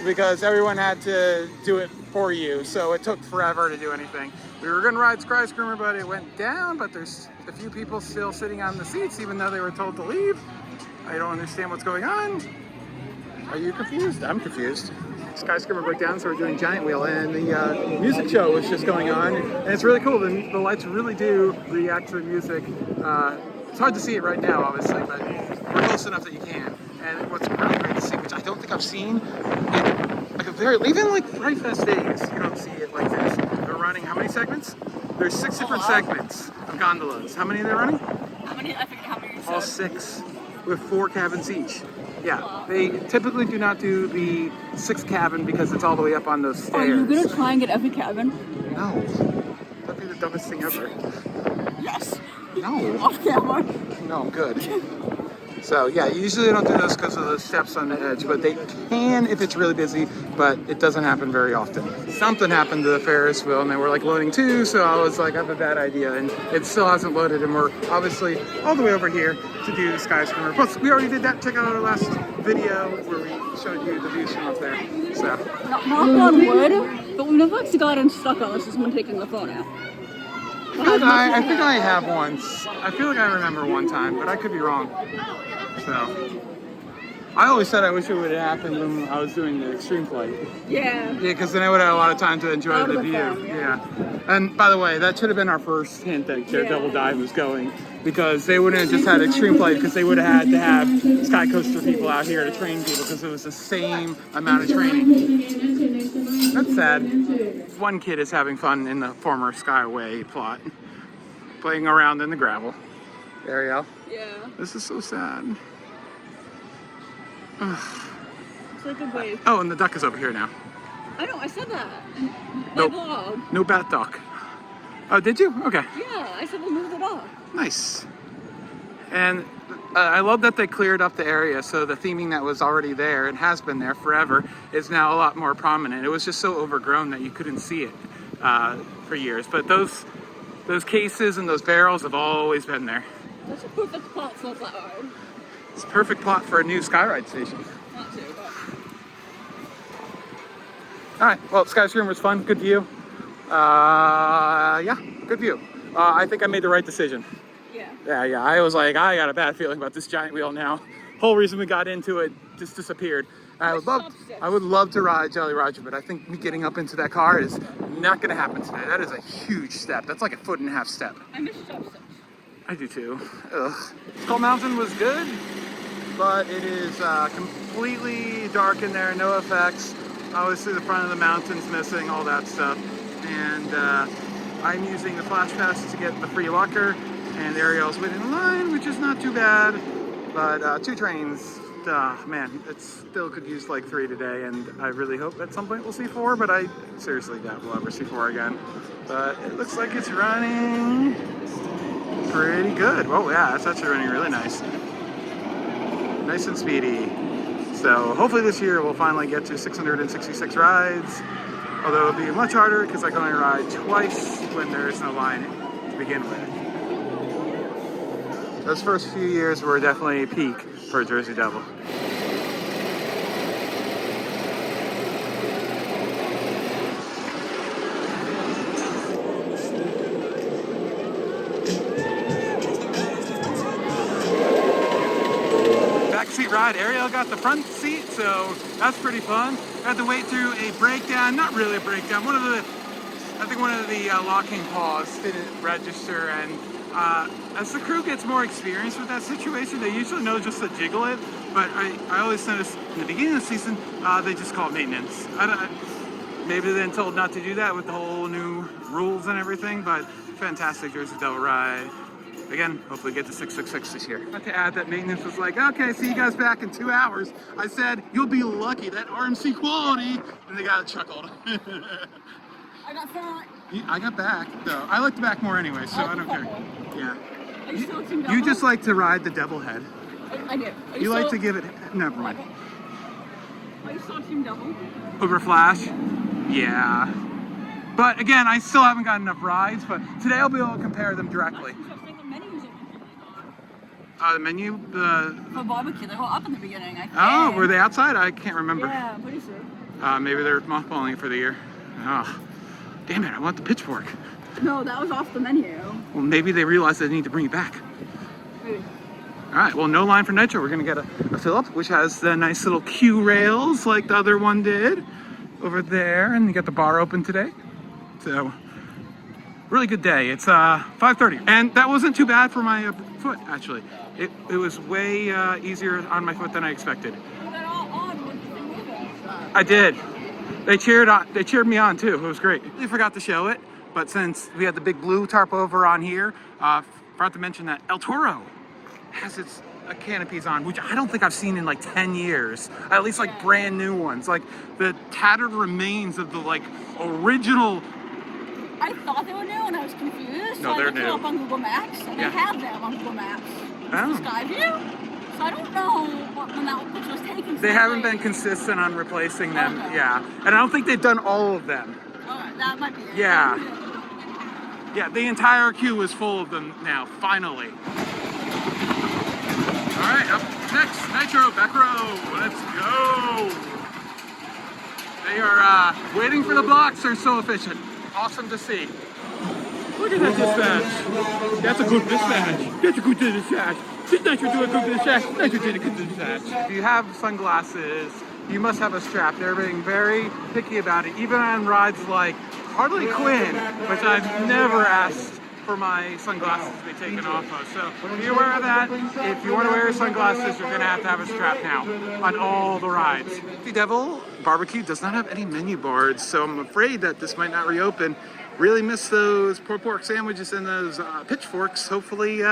[SPEAKER 1] because everyone had to do it for you, so it took forever to do anything. We were gonna ride Skyscreamer, but it went down, but there's a few people still sitting on the seats even though they were told to leave. I don't understand what's going on. Are you confused? I'm confused. Skyscraper broke down, so we're doing Giant Wheel, and the music show was just going on, and it's really cool. The lights really do react to the music. It's hard to see it right now, obviously, but we're close enough that you can. And what's really great to see, which I don't think I've seen in like even like Fright Fest days, you don't see it like this. They're running how many segments? There's 6 different segments of gondolas. How many are they running?
[SPEAKER 2] How many? I forget how many you said.
[SPEAKER 1] All 6, with 4 cabins each. Yeah, they typically do not do the 6th cabin because it's all the way up on those stairs.
[SPEAKER 2] Are you gonna try and get every cabin?
[SPEAKER 1] No, that'd be the dumbest thing ever.
[SPEAKER 2] Yes.
[SPEAKER 1] No.
[SPEAKER 2] Off camera.
[SPEAKER 1] No, I'm good. So yeah, usually they don't do those because of the steps on the edge, but they can if it's really busy, but it doesn't happen very often. Something happened to the Ferris wheel and they were like loading too, so I was like, I have a bad idea, and it still hasn't loaded, and we're obviously all the way over here to do the Skyscreamer. Plus, we already did that. Check out our last video where we showed you the views from up there. So.
[SPEAKER 2] Knock on wood, but we've never actually gotten stuck on this as someone taking the phone out.
[SPEAKER 1] I think I have once. I feel like I remember one time, but I could be wrong. So, I always said I wish it would have happened when I was doing the extreme flight.
[SPEAKER 2] Yeah.
[SPEAKER 1] Yeah, because then I would have a lot of time to enjoy the view.
[SPEAKER 2] Fun,
[SPEAKER 1] yeah. And by the way, that should have been our first hint that Double Dive was going, because they wouldn't have just had extreme flight, because they would have had to have Sky Coaster people out here to train people, because it was the same amount of training. That's sad. One kid is having fun in the former Skyway plot, playing around in the gravel. Ariel.
[SPEAKER 2] Yeah.
[SPEAKER 1] This is so sad.
[SPEAKER 2] It's like a wave.
[SPEAKER 1] Oh, and the duck is over here now.
[SPEAKER 2] I know, I said that in my
[SPEAKER 1] Nope.
[SPEAKER 2] vlog.
[SPEAKER 1] No bat dock. Oh, did you? Okay.
[SPEAKER 2] Yeah, I said we'll move it up.
[SPEAKER 1] Nice. And I love that they cleared up the area, so the theming that was already there and has been there forever is now a lot more prominent. It was just so overgrown that you couldn't see it for years. But those cases and those barrels have always been there.
[SPEAKER 2] That's a perfect plot for that ride.
[SPEAKER 1] It's a perfect plot for a new Skyride station.
[SPEAKER 2] Not too, but...
[SPEAKER 1] All right, well, Sky's Room was fun, good view. Yeah, good view. I think I made the right decision. Yeah, I was like, I got a bad feeling about this giant wheel now. Whole reason we got into it just disappeared. I would love to ride Jolly Roger, but I think me getting up into that car is not gonna happen today. That is a huge step. That's like a 1.5 foot step.
[SPEAKER 2] I miss chopsticks.
[SPEAKER 1] I do too. Ugh. Skull Mountain was good, but it is completely dark in there, no effects. Obviously the front of the mountain's missing, all that stuff. And I'm using the Flash Pass to get the free locker, and Ariel's waiting in line, which is not too bad. But 2 trains, man, it still could use like 3 today, and I really hope at some point we'll see 4, but I seriously doubt we'll ever see 4 again. But it looks like it's running pretty good. Oh yeah, it's actually running really nice. Nice and speedy. So hopefully this year we'll finally get to 666 rides, although it'll be much harder because I can only ride twice when there is no line to begin with. Those first few years were definitely peak for Jersey Devil. Backseat ride, Ariel got the front seat, so that's pretty fun. I had to wait through a breakdown, not really a breakdown, I think one of the locking paws didn't register, and as the crew gets more experience with that situation, they usually know just to jiggle it, but I always notice in the beginning of the season, they just call it maintenance. Maybe they've been told not to do that with the whole new rules and everything, but fantastic Jersey Devil ride. Again, hopefully get to 666 this year. I have to add that maintenance was like, okay, see you guys back in 2 hours. I said, you'll be lucky, that RMC quality, and they got chuckled.
[SPEAKER 2] I got front.
[SPEAKER 1] I got back, though. I like the back more anyway, so I don't care. Yeah.
[SPEAKER 2] Are you still Team Devil?
[SPEAKER 1] You just like to ride the devil head.
[SPEAKER 2] I do.
[SPEAKER 1] You like to give it... Never mind.
[SPEAKER 2] Are you still Team Devil?
[SPEAKER 1] Over Flash? Yeah. But again, I still haven't got enough rides, but today I'll be able to compare them directly. The menu?
[SPEAKER 2] For barbecue, they were up in the beginning, I think.
[SPEAKER 1] Oh, were they outside? I can't remember.
[SPEAKER 2] Yeah, I'm pretty sure.
[SPEAKER 1] Maybe they're mothballing it for the year. Oh, damn it, I want the pitchfork.
[SPEAKER 2] No, that was off the menu.
[SPEAKER 1] Well, maybe they realized they need to bring it back.
[SPEAKER 2] Maybe.
[SPEAKER 1] All right, well, no line for Nitro. We're gonna get a fill-up, which has the nice little Q rails like the other one did over there, and you got the bar open today. So, really good day. It's 5:30, and that wasn't too bad for my foot, actually. It was way easier on my foot than I expected.
[SPEAKER 2] You got all on when you didn't move it.
[SPEAKER 1] I did. They cheered me on too. It was great. I forgot to show it, but since we had the big blue tarp over on here, forgot to mention that El Toro has its canopies on, which I don't think I've seen in like 10 years. At least like brand new ones, like the tattered remains of the like original.
[SPEAKER 2] I thought they were new and I was confused.
[SPEAKER 1] No,
[SPEAKER 2] so
[SPEAKER 1] they're
[SPEAKER 2] I looked
[SPEAKER 1] new.
[SPEAKER 2] them up on Google Maps and
[SPEAKER 1] Yeah.
[SPEAKER 2] they have them on Google Maps.
[SPEAKER 1] Oh.
[SPEAKER 2] The sky view. So I don't know when that picture was taken.
[SPEAKER 1] They haven't been consistent on replacing them.
[SPEAKER 2] Okay.
[SPEAKER 1] Yeah, and I don't think they've done all of them.
[SPEAKER 2] Alright, that might be it.
[SPEAKER 1] Yeah. Yeah, the entire queue is full of them now, finally. All right, up next, Nitro, back row, let's go. They are waiting for the blocks, they're so efficient. Awesome to see. Look at that dispatch. That's a good dispatch. That's a good dispatch. Did Nitro do a good dispatch? Nitro did a good dispatch. If you have sunglasses, you must have a strap. They're being very picky about it, even on rides like Harley Quinn, which I've never asked for my sunglasses to be taken off of. So be aware of that. If you want to wear your sunglasses, you're going to have a strap now on all the rides. The Devil Barbecue does not have any menu boards, so I'm afraid that this might not reopen. Really miss those pulled pork sandwiches and those pitchforks. Hopefully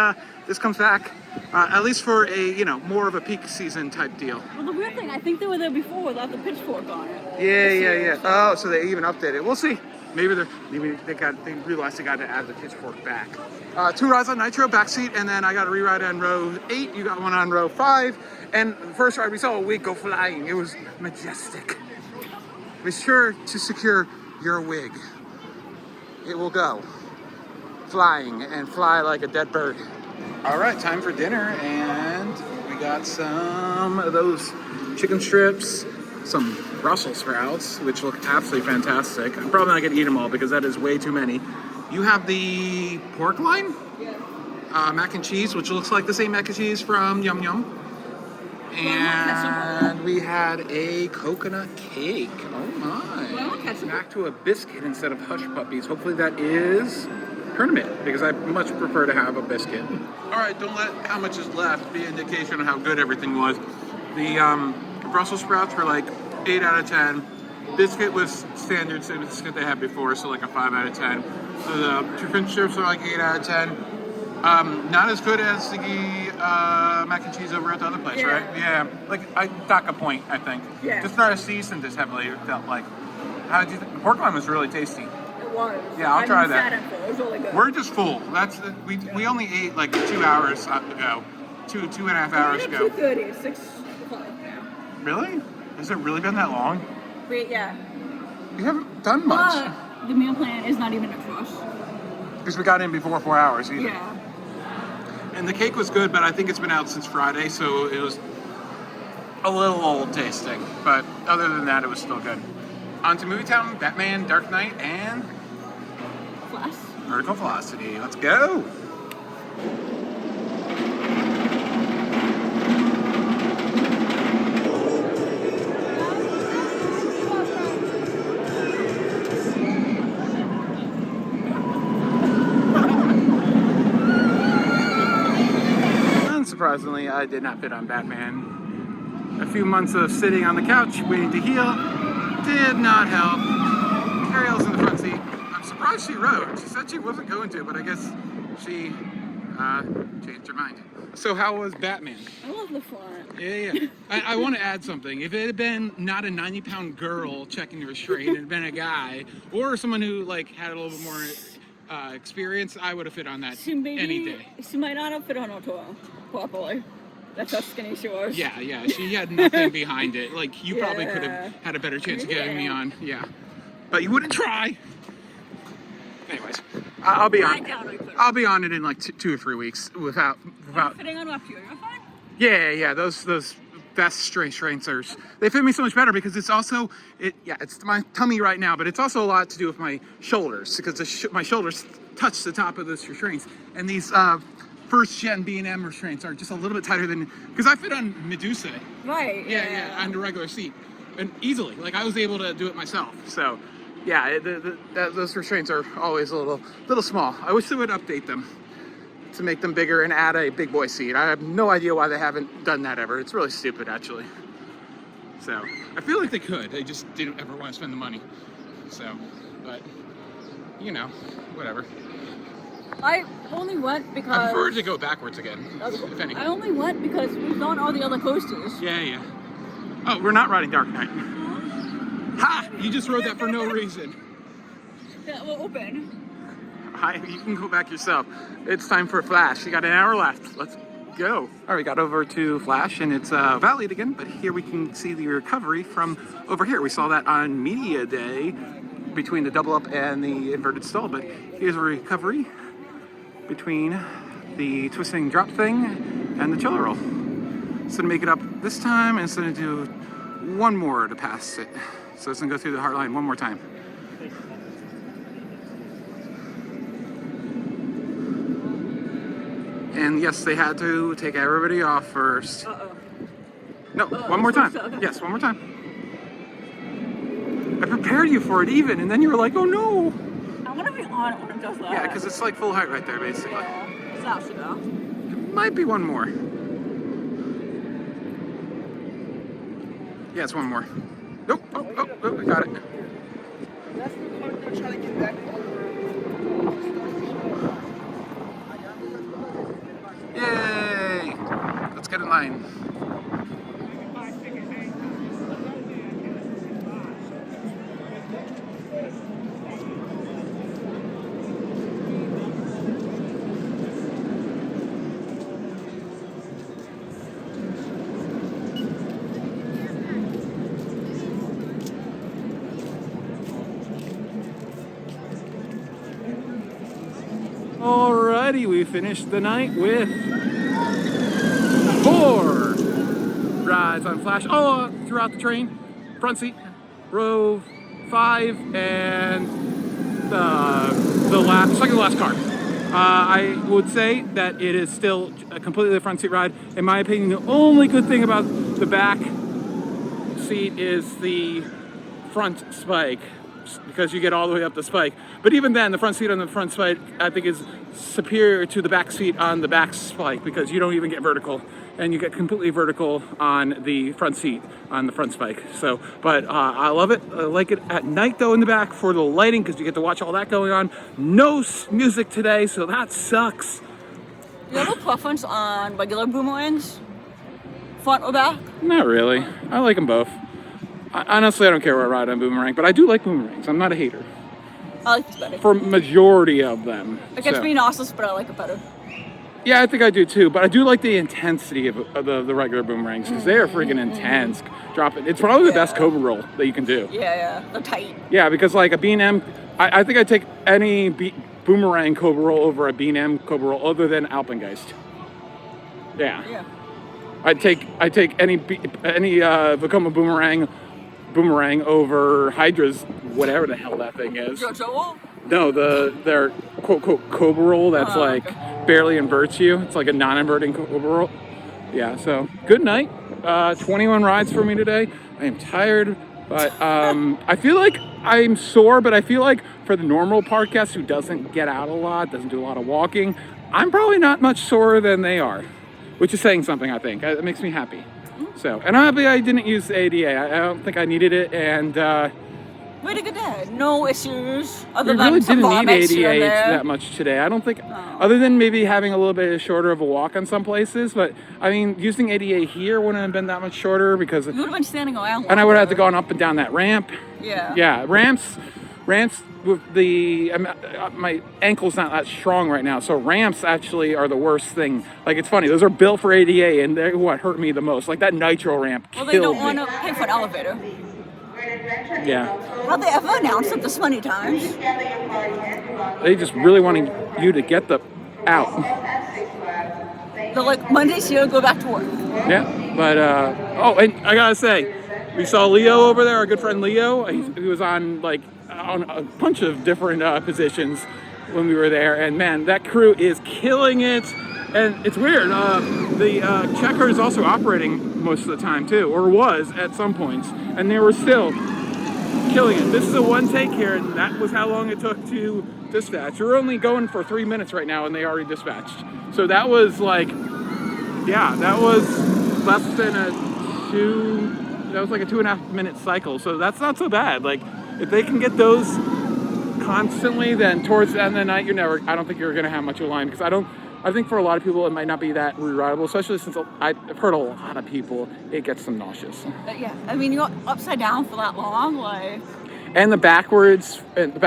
[SPEAKER 1] this comes back, at least for a, more of a peak season type deal.
[SPEAKER 2] Well, the weird thing, I think they were there before without the pitchfork on it.
[SPEAKER 1] Yeah. Oh, so they even updated it. We'll see. Maybe they realized they got to add the pitchfork back. 2 rides on Nitro, backseat, and then I got a re-ride on row 8. You got one on row 5. And the first ride we saw a wig go flying. It was majestic. Be sure to secure your wig. It will go flying and fly like a dead bird. All right, time for dinner, and we got some of those chicken strips, some Brussels sprouts, which look absolutely fantastic. I'm probably not gonna eat them all because that is way too many. You have the pork loin, mac and cheese, which looks like the same mac and cheese from Yum Yum. And we had a coconut cake. Oh my. Back to a biscuit instead of hush puppies. Hopefully that is tournament, because I much prefer to have a biscuit. All right, don't let how much is left be an indication of how good everything was. The Brussels sprouts were like 8 out of 10. Biscuit was standard same biscuit they had before, so like a 5 out of 10. The chicken strips were like 8 out of 10. Not as good as the mac and cheese over at the other place, right? Yeah, like I dock a point, I think. Yeah. Just not as seasoned as heavily. It felt like. How did you think? The pork loin was really tasty.
[SPEAKER 2] It was.
[SPEAKER 1] Yeah, I'll try that.
[SPEAKER 2] It was really good.
[SPEAKER 1] We're just full. We only ate like 2 hours ago, 2.5 hours ago.
[SPEAKER 2] 2:30, 6 o'clock.
[SPEAKER 1] Really? Has it really been that long?
[SPEAKER 2] Yeah.
[SPEAKER 1] We haven't done much.
[SPEAKER 2] The meal plan is not even a trust.
[SPEAKER 1] Because we got in before 4 hours either.
[SPEAKER 2] Yeah.
[SPEAKER 1] And the cake was good, but I think it's been out since Friday, so it was a little old tasting. But other than that, it was still good. On to Movie Town, Batman, Dark Knight, and
[SPEAKER 2] Flash.
[SPEAKER 1] Vertical Velocity. Let's go! Unsurprisingly, I did not fit on Batman. A few months of sitting on the couch waiting to heal did not help. Ariel's in the front seat. I'm surprised she rode. She said she wasn't going to, but I guess she changed her mind. So how was Batman?
[SPEAKER 2] I love the front.
[SPEAKER 1] Yeah. I want to add something. If it had been not a 90-pound girl checking the restraint, it had been a guy, or someone who like had a little bit more experience, I would have fit on that any day.
[SPEAKER 2] She might not have fit on her Toro properly. That's how skinny she was.
[SPEAKER 1] Yeah. She had nothing behind it. Like, you probably could have had a better chance of getting me on. Yeah. But you wouldn't try. Anyways, I'll be on. I'll be on it in like 2 or 3 weeks without.
[SPEAKER 2] Fitting on up here, you're fine.
[SPEAKER 1] Yeah. Those best strains are. They fit me so much better because it's also it's my tummy right now, but it's also a lot to do with my shoulders because my shoulders touch the top of those restraints, and these first gen B&M restraints are just a little bit tighter than because I fit on Medusa.
[SPEAKER 2] Right.
[SPEAKER 1] Yeah, on the regular seat, and easily. Like I was able to do it myself. So, yeah, those restraints are always a little small. I wish they would update them to make them bigger and add a big boy seat. I have no idea why they haven't done that ever. It's really stupid, actually. So I feel like they could. They just didn't ever want to spend the money. So, but whatever.
[SPEAKER 2] I only went because
[SPEAKER 1] I prefer to go backwards again, if anything.
[SPEAKER 2] I only went because we've done all the other coasters.
[SPEAKER 1] Yeah. Oh, we're not riding Dark Knight. Ha! You just rode that for no reason.
[SPEAKER 2] Yeah, we're open.
[SPEAKER 1] You can go back yourself. It's time for Flash. You got an hour left. Let's go. All right, we got over to Flash, and it's valleyed again, but here we can see the recovery from over here. We saw that on Media Day between the double up and the inverted stall, but here's a recovery between the twisting drop thing and the chiller roll. So to make it up this time, it's going to do one more to pass it. So it's going to go through the heart line one more time. And yes, they had to take everybody off first. No, one more time. Yes, one more time. I prepared you for it even, and then you were like, oh no.
[SPEAKER 2] I want to be on it when it does that.
[SPEAKER 1] Yeah, because it's like full height right there, basically.
[SPEAKER 2] Yeah, it's actually though.
[SPEAKER 1] It might be one more. Yeah, it's one more. Nope. Oh, we got it. Yay! Let's get in line. Alrighty, we finished the night with 4 rides on Flash. Throughout the train, front seat, row 5, and the second to last car. I would say that it is still a completely front seat ride. In my opinion, the only good thing about the back seat is the front spike, because you get all the way up the spike. But even then, the front seat on the front spike, I think, is superior to the back seat on the back spike, because you don't even get vertical, and you get completely vertical on the front seat on the front spike. So, but I love it. I like it at night though in the back for the lighting, because you get to watch all that going on. No music today, so that sucks.
[SPEAKER 2] Do you have a preference on regular boomerangs? Front or back?
[SPEAKER 1] Not really. I like them both. Honestly, I don't care where I ride on boomerang, but I do like boomerangs. I'm not a hater.
[SPEAKER 2] I like this better.
[SPEAKER 1] For majority of them.
[SPEAKER 2] It gets me nauseous, but I like it better.
[SPEAKER 1] Yeah, I think I do too, but I do like the intensity of the regular boomerangs, because they are freaking intense. Drop it. It's probably the best Cobra roll that you can do.
[SPEAKER 2] Yeah, they're tight.
[SPEAKER 1] Yeah, because like a B&M, I think I'd take any boomerang Cobra roll over a B&M Cobra roll other than Alpengeist. Yeah. I'd take any Vekoma boomerang over Hydra's, whatever the hell that thing is. No, their quote Cobra roll that's barely inverts you. It's like a non-inverting Cobra roll. Yeah, so good night. 21 rides for me today. I am tired, but I feel like I'm sore, but I feel like for the normal park guest who doesn't get out a lot, doesn't do a lot of walking, I'm probably not much sorer than they are, which is saying something, I think. It makes me happy. So, and I'm happy I didn't use the ADA. I don't think I needed it, and
[SPEAKER 2] we had a good day. No issues. Other
[SPEAKER 1] we
[SPEAKER 2] than
[SPEAKER 1] really
[SPEAKER 2] some
[SPEAKER 1] didn't need
[SPEAKER 2] vomits
[SPEAKER 1] ADA
[SPEAKER 2] here and there.
[SPEAKER 1] that much today. I don't think, other than maybe having a little bit shorter of a walk on some places, but I mean, using ADA here wouldn't have been that much shorter, because
[SPEAKER 2] You would have been standing around.
[SPEAKER 1] and I would have had to go up and down that ramp.
[SPEAKER 2] Yeah.
[SPEAKER 1] Ramps with the my ankle's not that strong right now, so ramps actually are the worst thing. Like, it's funny, those are built for ADA, and they're what hurt me the most. Like that Nitro ramp killed me.
[SPEAKER 2] Well, they don't want to pay for an elevator.
[SPEAKER 1] Yeah.
[SPEAKER 2] How'd they ever announce it this many times?
[SPEAKER 1] They just really wanting you to get the out.
[SPEAKER 2] They're like, Monday's here, go back to work.
[SPEAKER 1] Yeah, but and I gotta say, we saw Leo over there, our good friend Leo. He was on on a bunch of different positions when we were there, and man, that crew is killing it. And it's weird, the checker is also operating most of the time too, or was at some points, and they were still killing it. This is a one take here, and that was how long it took to dispatch. We're only going for 3 minutes right now, and they already dispatched. So that was like, that was less than that was like a 2.5 minute cycle. So that's not so bad. Like, if they can get those constantly, then towards the end of the night, I don't think you're gonna have much of a line, because I think for a lot of people it might not be that reridable, especially since I've heard a lot of people, it gets them nauseous.
[SPEAKER 2] Yeah, I mean, you're upside down for that long, like.
[SPEAKER 1] And the backwards and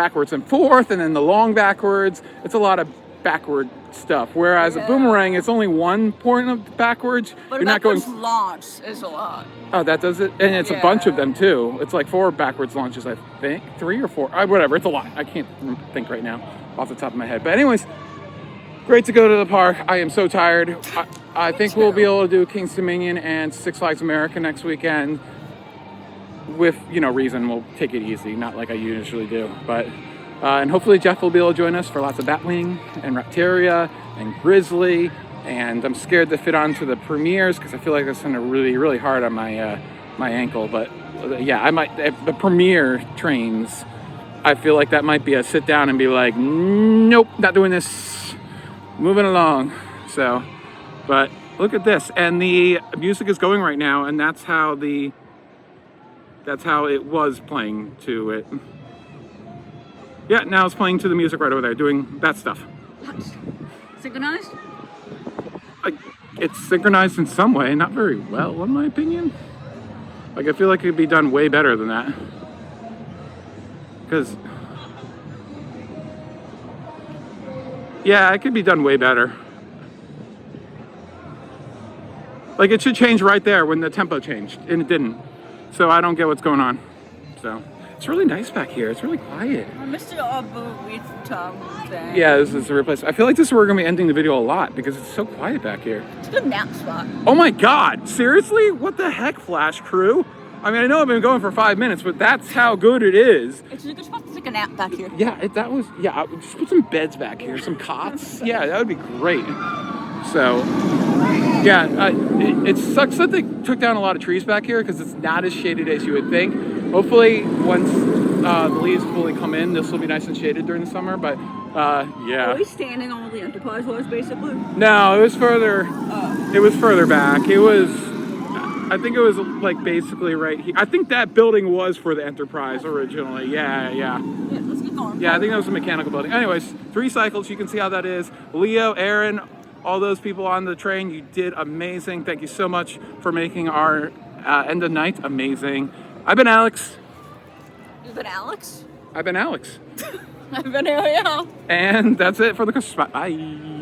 [SPEAKER 1] forth, and then the long backwards, it's a lot of backward stuff. Whereas a boomerang, it's only one point of backwards.
[SPEAKER 2] But
[SPEAKER 1] you're not going.
[SPEAKER 2] Launch is a lot.
[SPEAKER 1] Oh, that does it, and it's a bunch of them too. It's like 4 backwards launches, I think, 3 or 4. Whatever, it's a lot. I can't think right now off the top of my head. But anyways. Great to go to the park. I am so tired. I think we'll be able to do King's Dominion and Six Flags America next weekend. With, reason, we'll take it easy, not like I usually do. But, and hopefully Jeff will be able to join us for lots of Batwing and Raptoria and Grizzly. And I'm scared to fit onto the premieres, because I feel like that's going to really, really hard on my my ankle. But yeah, I might, the premiere trains, I feel like that might be a sit down and be like, nope, not doing this. Moving along. So, but look at this, and the music is going right now, and that's how it was playing to it. Yeah, now it's playing to the music right over there, doing that stuff.
[SPEAKER 2] Synchronized?
[SPEAKER 1] It's synchronized in some way, not very well, in my opinion. Like, I feel like it could be done way better than that. Because yeah, it could be done way better. Like, it should change right there when the tempo changed, and it didn't. So I don't get what's going on. So It's really nice back here. It's really quiet.
[SPEAKER 2] I missed a weed thing.
[SPEAKER 1] Yeah, this is a replacement. I feel like this is where we're gonna be ending the video a lot because it's so quiet back here.
[SPEAKER 2] It's a good nap spot.
[SPEAKER 1] Oh my God! Seriously? What the heck, Flash Crew? I mean, I know I've been going for 5 minutes, but that's how good it is.
[SPEAKER 2] It's a good spot to take a nap back here.
[SPEAKER 1] Yeah, I would just put some beds back here, some cots. Yeah, that would be great. So, yeah, it sucks that they took down a lot of trees back here because it's not as shaded as you would think. Hopefully, once the leaves fully come in, this will be nice and shaded during the summer, but yeah.
[SPEAKER 2] Are we standing on where the Enterprise was, basically?
[SPEAKER 1] No, it was further, it was further back. I think it was like basically right here. I think that building was for the Enterprise originally. Yeah.
[SPEAKER 2] Yeah, let's get going.
[SPEAKER 1] Yeah, I think that was a mechanical building. Anyways, 3 cycles, you can see how that is. Leo, Aaron, all those people on the train, you did amazing. Thank you so much for making our end of night amazing. I've been Alex.
[SPEAKER 2] You've been Alex?
[SPEAKER 1] I've been Alex.
[SPEAKER 2] I've been Ariel.
[SPEAKER 1] And that's it for the Christmas spot. Bye.